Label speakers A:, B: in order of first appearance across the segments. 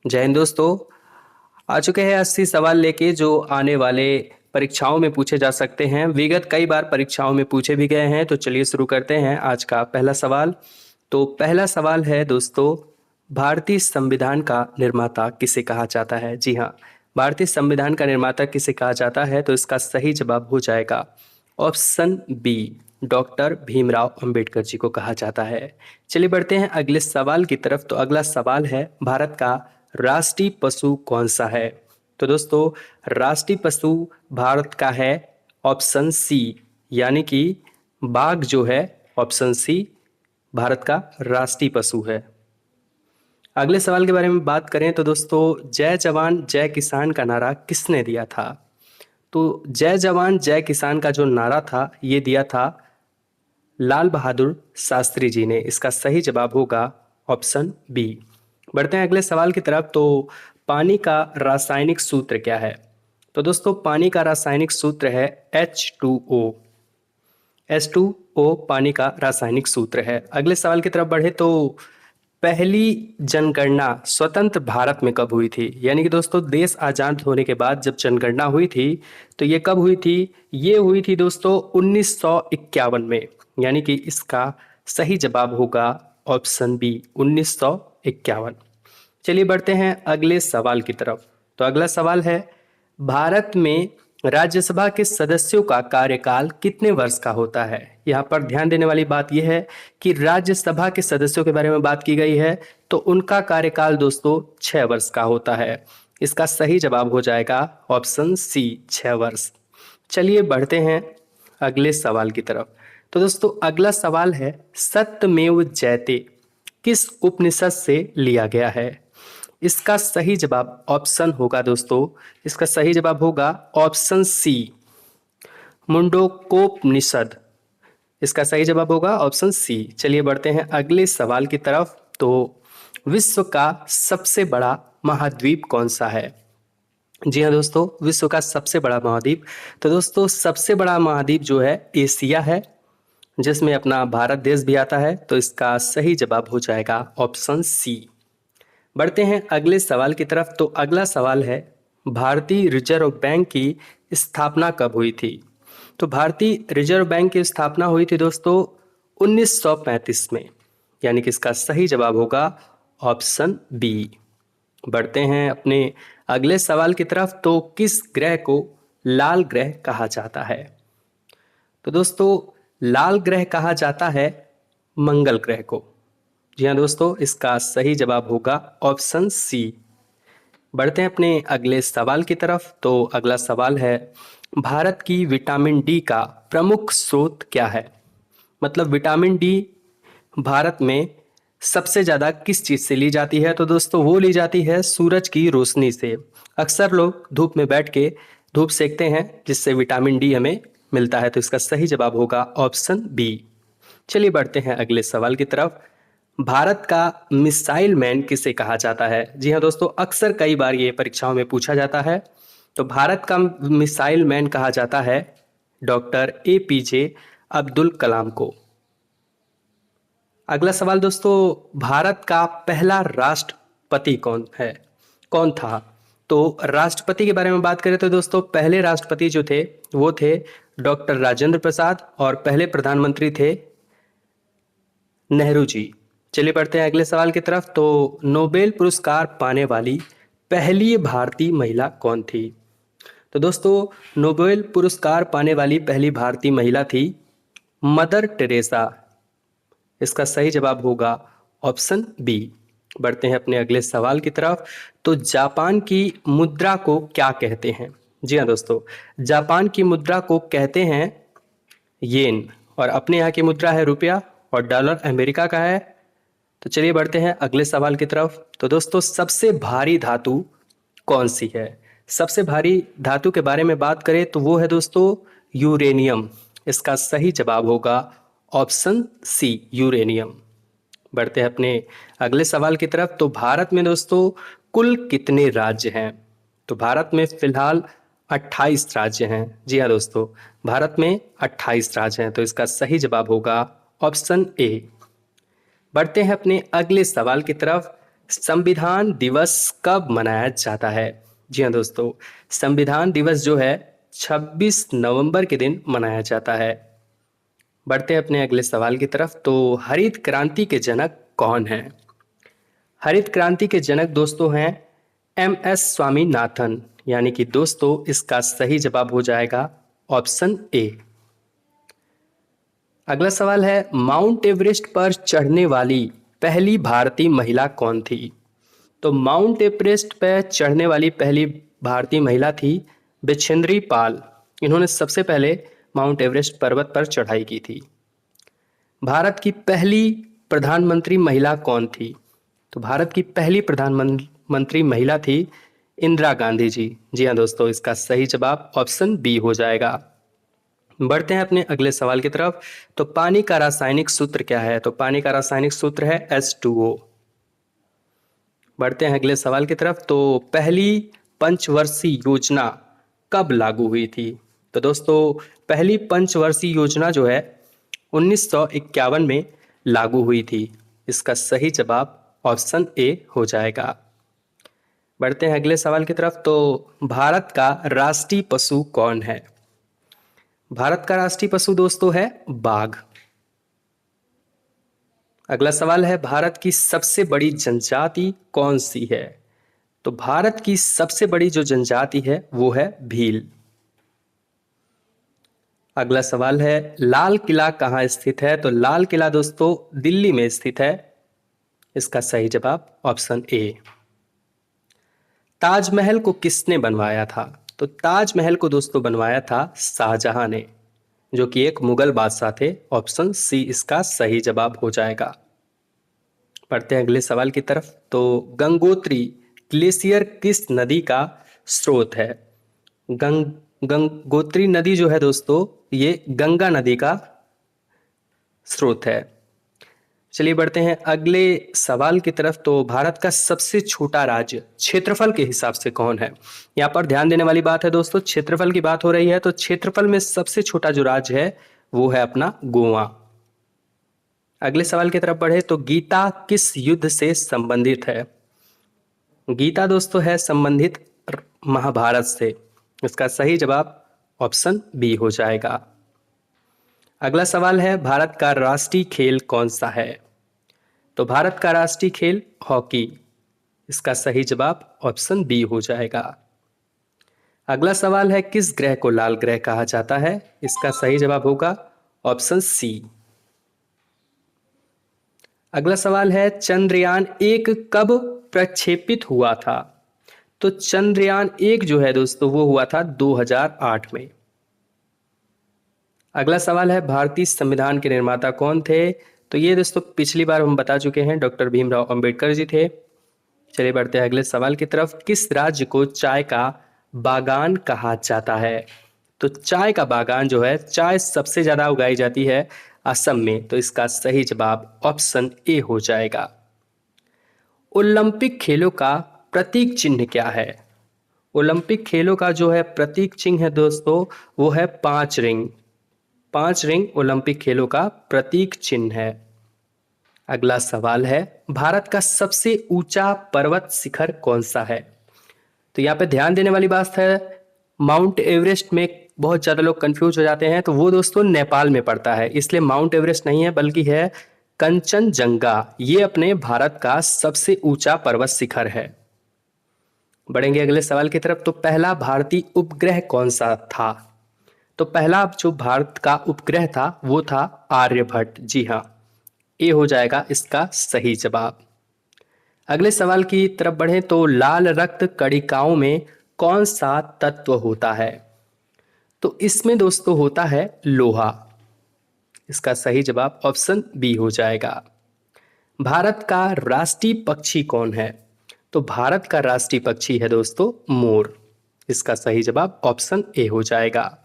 A: जय हिंद दोस्तों। आ चुके हैं 80 सवाल लेके जो आने वाले परीक्षाओं में पूछे जा सकते हैं। विगत कई बार परीक्षाओं में पूछे भी गए हैं। तो चलिए शुरू करते हैं आज का पहला सवाल। तो पहला सवाल है दोस्तों, भारतीय संविधान का निर्माता किसे कहा जाता है? जी हाँ, भारतीय संविधान का निर्माता किसे कहा जाता है? तो इसका सही जवाब हो जाएगा option B, doctor Bhimrao Ambedkar ji को कहा जाता है। चलिए बढ़ते हैं अगले सवाल की तरफ। तो अगला सवाल है, भारत का राष्ट्रीय पशु कौन सा है? तो दोस्तों, राष्ट्रीय पशु भारत का है ऑप्शन सी, यानी कि बाघ जो है, ऑप्शन सी भारत का राष्ट्रीय पशु है। अगले सवाल के बारे में बात करें तो दोस्तों, जय जवान जय किसान का नारा किसने दिया था? तो जय जवान जय किसान का जो नारा था, ये दिया था लाल बहादुर शास्त्री जी ने। इसका सही जवाब होगा ऑप्शन बी। बढ़ते हैं अगले सवाल की तरफ। तो पानी का रासायनिक सूत्र क्या है? तो दोस्तों, पानी का रासायनिक सूत्र है H2O। H2O पानी का रासायनिक सूत्र है। अगले सवाल की तरफ बढ़े तो पहली जनगणना स्वतंत्र भारत में कब हुई थी? यानी कि दोस्तों, देश आजाद होने के बाद जब जनगणना हुई थी, तो ये कब हुई थी? ये हुई थी दोस्तों 1951 में। यानी कि इसका सही जवाब होगा ऑप्शन बी, 1951। चलिए बढ़ते हैं अगले सवाल की तरफ। तो अगला सवाल है, भारत में राज्यसभा के सदस्यों का कार्यकाल कितने वर्ष का होता है? यहाँ पर ध्यान देने वाली बात यह है कि राज्यसभा के सदस्यों के बारे में बात की गई है, तो उनका कार्यकाल दोस्तों 6 वर्ष का होता है। इसका सही जवाब हो जाएगा ऑप्शन सी, 6 वर्ष। चलिए बढ़ते हैं अगले सवाल की तरफ। तो दोस्तों, अगला सवाल है, सत्यमेव जयते किस उपनिषद से लिया गया है? इसका सही जवाब ऑप्शन होगा दोस्तों, इसका सही जवाब होगा ऑप्शन सी, मुंडकोपनिषद। इसका सही जवाब होगा ऑप्शन सी। चलिए बढ़ते हैं अगले सवाल की तरफ। तो विश्व का सबसे बड़ा महाद्वीप कौन सा है? जी हाँ दोस्तों, विश्व का सबसे बड़ा महाद्वीप, तो दोस्तों सबसे बड़ा महाद्वीप जो है एशिया है, जिसमें अपना भारत देश भी आता है। तो इसका सही जवाब हो जाएगा ऑप्शन सी। बढ़ते हैं अगले सवाल की तरफ। तो अगला सवाल है, भारतीय रिजर्व बैंक की स्थापना कब हुई थी? तो भारतीय रिजर्व बैंक की स्थापना हुई थी दोस्तों 1935 में। यानी कि इसका सही जवाब होगा ऑप्शन बी। बढ़ते हैं अपने अगले सवाल की तरफ। तो किस ग्रह को लाल ग्रह कहा जाता है? तो दोस्तों, लाल ग्रह कहा जाता है मंगल ग्रह को। जी हाँ दोस्तों, इसका सही जवाब होगा ऑप्शन सी। बढ़ते हैं अपने अगले सवाल की तरफ। तो अगला सवाल है, भारत की विटामिन डी का प्रमुख स्रोत क्या है? मतलब विटामिन डी भारत में सबसे ज़्यादा किस चीज़ से ली जाती है? तो दोस्तों, वो ली जाती है सूरज की रोशनी से। अक्सर लोग धूप में बैठ के धूप सेकते हैं, जिससे विटामिन डी हमें मिलता है। तो इसका सही जवाब होगा ऑप्शन बी। चलिए बढ़ते हैं अगले सवाल की तरफ। भारत का मिसाइल मैन किसे कहा जाता है? जी हाँ दोस्तों, अक्सर कई बार ये परीक्षाओं में पूछा जाता है। तो भारत का मिसाइल मैन कहा जाता है डॉक्टर APJ अब्दुल कलाम को। अगला सवाल दोस्तों, भारत का पहला राष्ट्रपति कौन है, कौन था? तो राष्ट्रपति के बारे में बात करें तो दोस्तों, पहले राष्ट्रपति जो थे वो थे डॉक्टर राजेंद्र प्रसाद, और पहले प्रधानमंत्री थे नेहरू जी। चलिए बढ़ते हैं अगले सवाल की तरफ। तो नोबेल पुरस्कार पाने वाली पहली भारतीय महिला कौन थी? तो दोस्तों, नोबेल पुरस्कार पाने वाली पहली भारतीय महिला थी मदर टेरेसा। इसका सही जवाब होगा ऑप्शन बी। बढ़ते हैं अपने अगले सवाल की तरफ। तो जापान की मुद्रा को क्या कहते हैं? जी हाँ दोस्तों, जापान की मुद्रा को कहते हैं येन, और अपने यहाँ की मुद्रा है रुपया, और डॉलर अमेरिका का है। तो चलिए बढ़ते हैं अगले सवाल की तरफ। तो दोस्तों, सबसे भारी धातु कौन सी है? सबसे भारी धातु के बारे में बात करें तो वो है दोस्तों यूरेनियम। इसका सही जवाब होगा ऑप्शन सी, यूरेनियम। बढ़ते हैं अपने अगले सवाल की तरफ। तो भारत में दोस्तों कुल कितने राज्य हैं? तो भारत में फिलहाल 28 राज्य हैं। जी हाँ दोस्तों, भारत में 28 राज्य हैं। तो इसका सही जवाब होगा ऑप्शन ए। बढ़ते हैं अपने अगले सवाल की तरफ। संविधान दिवस कब मनाया जाता है? जी हाँ दोस्तों, संविधान दिवस जो है 26 नवंबर के दिन मनाया जाता है। बढ़ते हैं अपने अगले सवाल की तरफ। तो हरित क्रांति के जनक कौन हैं? हरित क्रांति के जनक दोस्तों हैं एम.एस. स्वामीनाथन। यानी कि दोस्तों इसका सही जवाब हो जाएगा ऑप्शन ए। अगला सवाल है, माउंट एवरेस्ट पर चढ़ने वाली पहली भारतीय महिला कौन थी? तो माउंट एवरेस्ट पर चढ़ने वाली पहली भारतीय महिला थी बिछेंद्री पाल। इन्होंने सबसे पहले माउंट एवरेस्ट पर्वत पर चढ़ाई की थी। भारत की पहली प्रधानमंत्री महिला कौन थी? तो भारत की पहली प्रधानमंत्री महिला थी इंदिरा गांधी जी। जी हाँ दोस्तों, इसका सही जवाब ऑप्शन बी हो जाएगा। बढ़ते हैं अपने अगले सवाल की तरफ। तो पानी का रासायनिक सूत्र क्या है? तो पानी का रासायनिक सूत्र है H2O। बढ़ते हैं अगले सवाल की तरफ। तो पहली पंचवर्षीय योजना कब लागू हुई थी? तो दोस्तों पहली पंचवर्षीय योजना जो है 1951 में लागू हुई थी। इसका सही जवाब ऑप्शन ए हो जाएगा। बढ़ते हैं अगले सवाल की तरफ। तो भारत का राष्ट्रीय पशु कौन है? भारत का राष्ट्रीय पशु दोस्तों है बाघ। अगला सवाल है, भारत की सबसे बड़ी जनजाति कौन सी है? तो भारत की सबसे बड़ी जो जनजाति है वो है भील। अगला सवाल है, लाल किला कहाँ स्थित है? तो लाल किला दोस्तों दिल्ली में स्थित है। इसका सही जवाब ऑप्शन ए। ताजमहल को किसने बनवाया था? तो ताजमहल को दोस्तों बनवाया था शाहजहां ने, जो कि एक मुगल बादशाह थे। ऑप्शन सी इसका सही जवाब हो जाएगा। पढ़ते हैं अगले सवाल की तरफ। तो गंगोत्री ग्लेशियर किस नदी का स्रोत है? गंगोत्री नदी जो है दोस्तों ये गंगा नदी का स्रोत है। चलिए बढ़ते हैं अगले सवाल की तरफ। तो भारत का सबसे छोटा राज्य क्षेत्रफल के हिसाब से कौन है? यहाँ पर ध्यान देने वाली बात है दोस्तों, क्षेत्रफल की बात हो रही है तो क्षेत्रफल में सबसे छोटा जो राज्य है वो है अपना गोवा। अगले सवाल की तरफ बढ़े तो गीता किस युद्ध से संबंधित है? गीता दोस्तों है संबंधित महाभारत से। इसका सही जवाब ऑप्शन बी हो जाएगा। अगला सवाल है, भारत का राष्ट्रीय खेल कौन सा है? तो भारत का राष्ट्रीय खेल हॉकी। इसका सही जवाब ऑप्शन बी हो जाएगा। अगला सवाल है, किस ग्रह को लाल ग्रह कहा जाता है? इसका सही जवाब होगा ऑप्शन सी। अगला सवाल है, चंद्रयान 1 कब प्रक्षेपित हुआ था? तो चंद्रयान 1 जो है दोस्तों वो हुआ था 2008 में। अगला सवाल है, भारतीय संविधान के निर्माता कौन थे? तो ये दोस्तों पिछली बार हम बता चुके हैं, डॉक्टर भीमराव अंबेडकर जी थे। चलिए बढ़ते हैं अगले सवाल की तरफ। किस राज्य को चाय का बागान कहा जाता है? तो चाय का बागान जो है, चाय सबसे ज्यादा उगाई जाती है असम में। तो इसका सही जवाब ऑप्शन ए हो जाएगा। ओलंपिक खेलों का प्रतीक चिन्ह क्या है? ओलंपिक खेलों का जो है प्रतीक चिन्ह है दोस्तों वो है 5 रिंग। 5 रिंग ओलंपिक खेलों का प्रतीक चिन्ह है। अगला सवाल है, भारत का सबसे ऊंचा पर्वत शिखर कौन सा है? तो यहाँ पे ध्यान देने वाली बात है, माउंट एवरेस्ट में बहुत ज़्यादा लोग कंफ्यूज हो जाते हैं। तो वो दोस्तों नेपाल में पड़ता है, इसलिए माउंट एवरेस्ट नहीं है बल्कि है कंचनजंगा। ये अपने भारत का सबसे ऊंचा पर्वत शिखर है। बढ़ेंगे अगले सवाल की तरफ। तो पहला भारतीय उपग्रह कौन सा था? तो पहला जो भारत का उपग्रह था वो था आर्यभट्ट। जी हाँ, ए हो जाएगा इसका सही जवाब। अगले सवाल की तरफ बढ़ें तो लाल रक्त कणिकाओं में कौन सा तत्व होता है? तो इसमें दोस्तों होता है लोहा। इसका सही जवाब ऑप्शन बी हो जाएगा। भारत का राष्ट्रीय पक्षी कौन है? तो भारत का राष्ट्रीय पक्षी है दोस्तों मोर। इसका सही जवाब ऑप्शन ए हो जाएगा।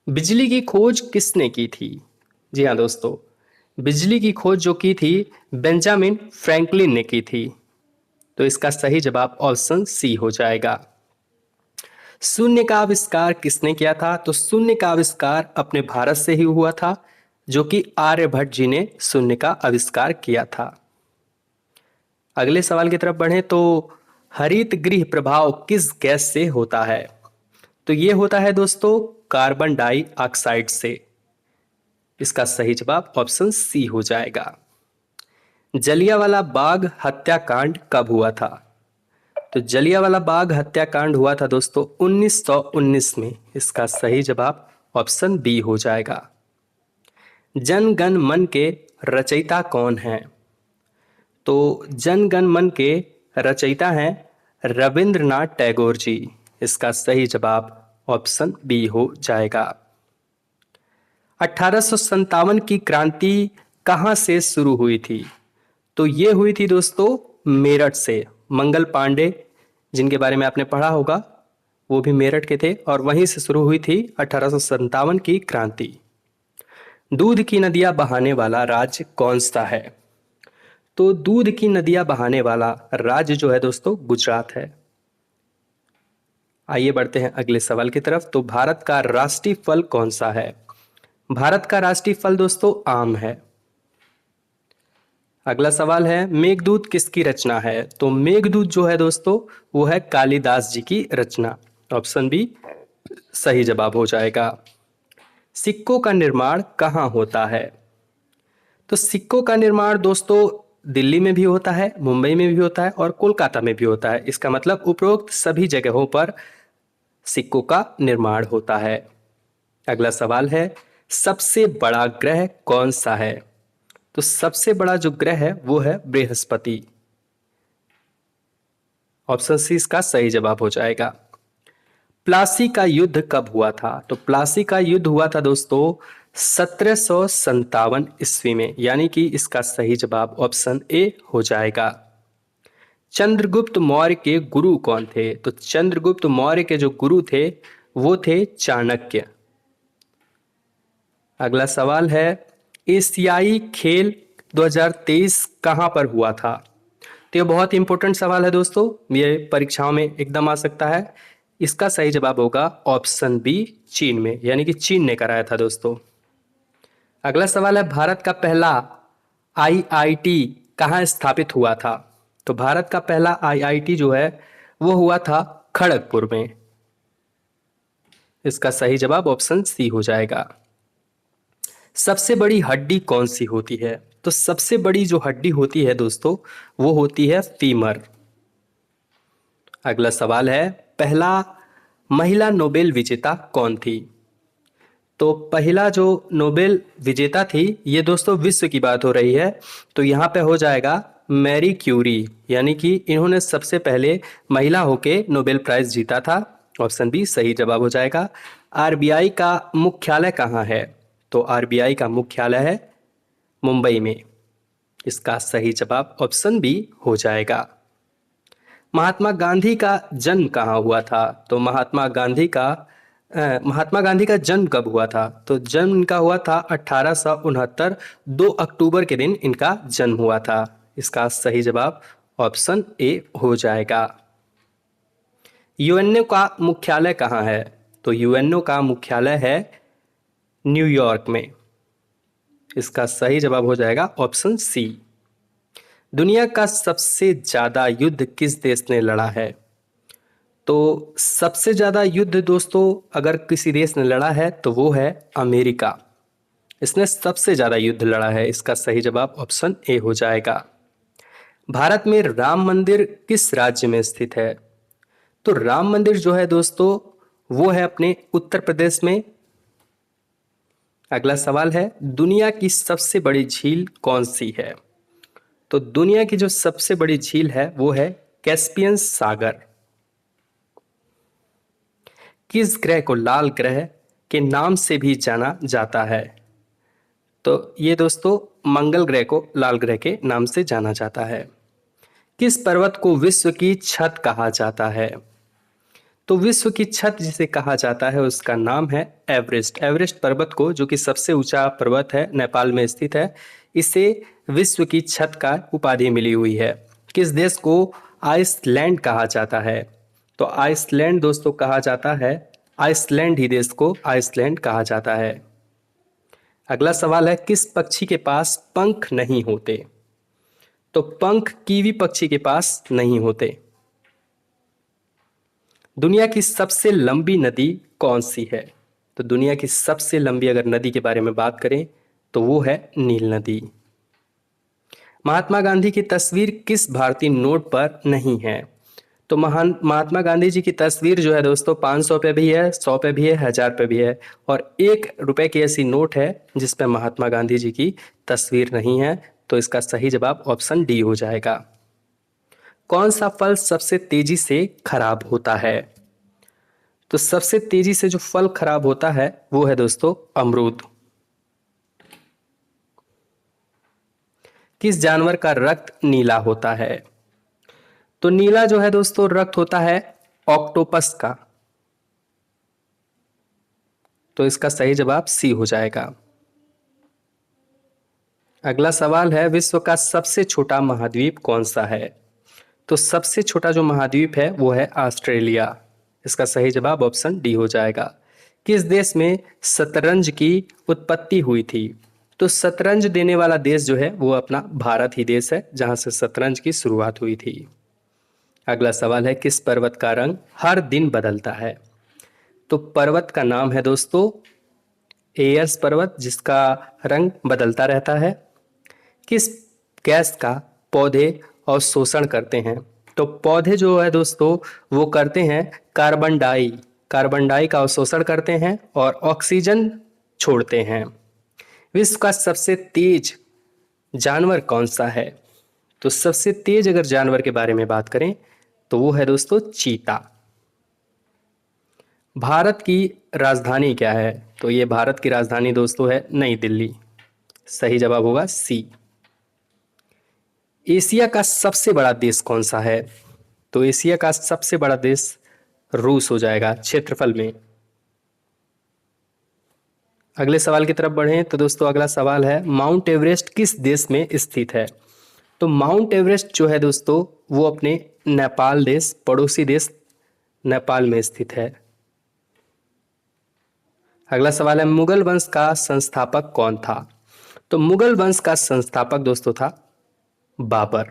A: बिजली की खोज किसने की थी? जी हाँ दोस्तों, बिजली की खोज जो की थी बेंजामिन फ्रैंकलिन ने की थी। तो इसका सही जवाब ऑप्शन सी हो जाएगा। शून्य का आविष्कार किसने किया था? तो शून्य का आविष्कार अपने भारत से ही हुआ था, जो कि आर्यभट्ट जी ने शून्य का आविष्कार किया था। अगले सवाल की तरफ बढ़ें तो हरित गृह प्रभाव किस गैस से होता है? तो ये होता है दोस्तों कार्बन डाइऑक्साइड से। इसका सही जवाब ऑप्शन सी हो जाएगा। जलियांवाला बाग हत्याकांड कब हुआ था? तो जलियांवाला बाग हत्याकांड हुआ था दोस्तों 1919 में। इसका सही जवाब ऑप्शन बी हो जाएगा। जन गण मन के रचयिता कौन हैं? तो जन गण मन के रचयिता हैं रविंद्रनाथ टैगोर जी। इसका सही जवाब ऑप्शन बी हो जाएगा। 1857 की क्रांति कहां से शुरू हुई थी? तो ये हुई थी दोस्तों मेरठ से। मंगल पांडे जिनके बारे में आपने पढ़ा होगा वो भी मेरठ के थे और वहीं से शुरू हुई थी 1857 की क्रांति। दूध की नदियां बहाने वाला राज्य कौन सा है? तो दूध की नदियां बहाने वाला राज्य जो है दोस्तों गुजरात है। आइए बढ़ते हैं अगले सवाल की तरफ। तो भारत का राष्ट्रीय फल कौन सा है? भारत का राष्ट्रीय फल दोस्तों आम है। अगला सवाल है मेघदूत किसकी रचना है? तो मेघदूत जो है दोस्तों वो है कालिदास जी की रचना। ऑप्शन बी सही जवाब हो जाएगा। सिक्कों का निर्माण कहाँ होता है? तो सिक्कों का निर्माण दोस्तों दिल्ली में भी होता है, मुंबई में भी होता है और कोलकाता में भी होता है। इसका मतलब उपरोक्त सभी जगहों पर सिक्कों का निर्माण होता है। अगला सवाल है सबसे बड़ा ग्रह कौन सा है? तो सबसे बड़ा जो ग्रह है वो है बृहस्पति। ऑप्शन सी इसका सही जवाब हो जाएगा। प्लासी का युद्ध कब हुआ था? तो प्लासी का युद्ध हुआ था दोस्तों 1757 ईस्वी में, यानी कि इसका सही जवाब ऑप्शन ए हो जाएगा। चंद्रगुप्त मौर्य के गुरु कौन थे? तो चंद्रगुप्त मौर्य के जो गुरु थे वो थे चाणक्य। अगला सवाल है एशियाई खेल 2023 कहां पर हुआ था? तो ये बहुत इंपॉर्टेंट सवाल है दोस्तों, ये परीक्षाओं में एकदम आ सकता है। इसका सही जवाब होगा ऑप्शन बी चीन में, यानी कि चीन ने कराया था दोस्तों। अगला सवाल है भारत का पहला आईआईटी कहाँ स्थापित हुआ था? तो भारत का पहला आईआईटी जो है वो हुआ था खड़गपुर में। इसका सही जवाब ऑप्शन सी हो जाएगा। सबसे बड़ी हड्डी कौन सी होती है? तो सबसे बड़ी जो हड्डी होती है दोस्तों वो होती है फीमर। अगला सवाल है पहला महिला नोबेल विजेता कौन थी? तो पहला जो नोबेल विजेता थी ये दोस्तों विश्व की बात हो रही है, तो यहाँ पे हो जाएगा मैरी क्यूरी, यानी कि इन्होंने सबसे पहले महिला होके नोबेल प्राइज जीता था। ऑप्शन बी सही जवाब हो जाएगा। आरबीआई का मुख्यालय कहाँ है? तो आरबीआई का मुख्यालय है मुंबई में। इसका सही जवाब ऑप्शन बी हो जाएगा। महात्मा गांधी का जन्म कहाँ हुआ था? तो महात्मा गांधी का जन्म कब हुआ था? तो जन्म इनका हुआ था 1869, 2 अक्टूबर के दिन इनका जन्म हुआ था। इसका सही जवाब ऑप्शन ए हो जाएगा। यूएनओ का मुख्यालय कहाँ है? तो यूएनओ का मुख्यालय है न्यूयॉर्क में। इसका सही जवाब हो जाएगा ऑप्शन सी। दुनिया का सबसे ज्यादा युद्ध किस देश ने लड़ा है? तो सबसे ज्यादा युद्ध दोस्तों अगर किसी देश ने लड़ा है तो वो है अमेरिका। इसने सबसे ज्यादा युद्ध लड़ा है। इसका सही जवाब ऑप्शन ए हो जाएगा। भारत में राम मंदिर किस राज्य में स्थित है? तो राम मंदिर जो है दोस्तों वो है अपने उत्तर प्रदेश में। अगला सवाल है दुनिया की सबसे बड़ी झील कौन सी है? तो दुनिया की जो सबसे बड़ी झील है वो है कैस्पियन सागर। किस ग्रह को लाल ग्रह के नाम से भी जाना जाता है? तो ये दोस्तों मंगल ग्रह को लाल ग्रह के नाम से जाना जाता है। किस पर्वत को विश्व की छत कहा जाता है? तो विश्व की छत जिसे कहा जाता है उसका नाम है एवरेस्ट। एवरेस्ट पर्वत को, जो कि सबसे ऊंचा पर्वत है, नेपाल में स्थित है, इसे विश्व की छत का उपाधि मिली हुई है। किस देश को आइसलैंड कहा जाता है? तो आइसलैंड दोस्तों कहा जाता है, आइसलैंड ही देश को आइसलैंड कहा जाता है। अगला सवाल है किस पक्षी के पास पंख नहीं होते? तो पंख कीवी पक्षी के पास नहीं होते। दुनिया की सबसे लंबी नदी कौन सी है? तो दुनिया की सबसे लंबी अगर नदी के बारे में बात करें तो वो है नील नदी। महात्मा गांधी की तस्वीर किस भारतीय नोट पर नहीं है? तो महान महात्मा गांधी जी की तस्वीर जो है दोस्तों 500 पे भी है, 100 पे भी है, 1000 पे भी है, और 1 रुपए की ऐसी नोट है जिस पे महात्मा गांधी जी की तस्वीर नहीं है। तो इसका सही जवाब ऑप्शन डी हो जाएगा। कौन सा फल सबसे तेजी से खराब होता है? तो सबसे तेजी से जो फल खराब होता है वो है दोस्तों अमरूद। किस जानवर का रक्त नीला होता है? तो नीला जो है दोस्तों रक्त होता है ऑक्टोपस का। तो इसका सही जवाब सी हो जाएगा। अगला सवाल है, विश्व का सबसे छोटा महाद्वीप कौन सा है? तो सबसे छोटा जो महाद्वीप है वो है ऑस्ट्रेलिया। इसका सही जवाब ऑप्शन डी हो जाएगा। किस देश में शतरंज की उत्पत्ति हुई थी? तो शतरंज देने वाला देश जो है वो अपना भारत ही देश है, जहां से शतरंज की शुरुआत हुई थी। अगला सवाल है, किस पर्वत का रंग हर दिन बदलता है? तो पर्वत का नाम है दोस्तों एयर्स पर्वत, जिसका रंग बदलता रहता है। किस गैस का पौधे अवशोषण करते हैं? तो पौधे जो है दोस्तों वो करते हैं कार्बन डाई का अवशोषण करते हैं और ऑक्सीजन छोड़ते हैं। विश्व का सबसे तेज जानवर कौन सा है? तो सबसे तेज अगर जानवर के बारे में बात करें तो वो है दोस्तों चीता। भारत की राजधानी क्या है? तो ये भारत की राजधानी दोस्तों है नई दिल्ली। सही जवाब होगा सी। एशिया का सबसे बड़ा देश कौन सा है? तो एशिया का सबसे बड़ा देश रूस हो जाएगा क्षेत्रफल में। अगले सवाल की तरफ बढ़ें तो दोस्तों अगला सवाल है, माउंट एवरेस्ट किस देश में स्थित है? तो माउंट एवरेस्ट जो है दोस्तों वो अपने नेपाल देश, पड़ोसी देश नेपाल में स्थित है। अगला सवाल है, मुगल वंश का संस्थापक कौन था? तो मुगल वंश का संस्थापक दोस्तों था बाबर।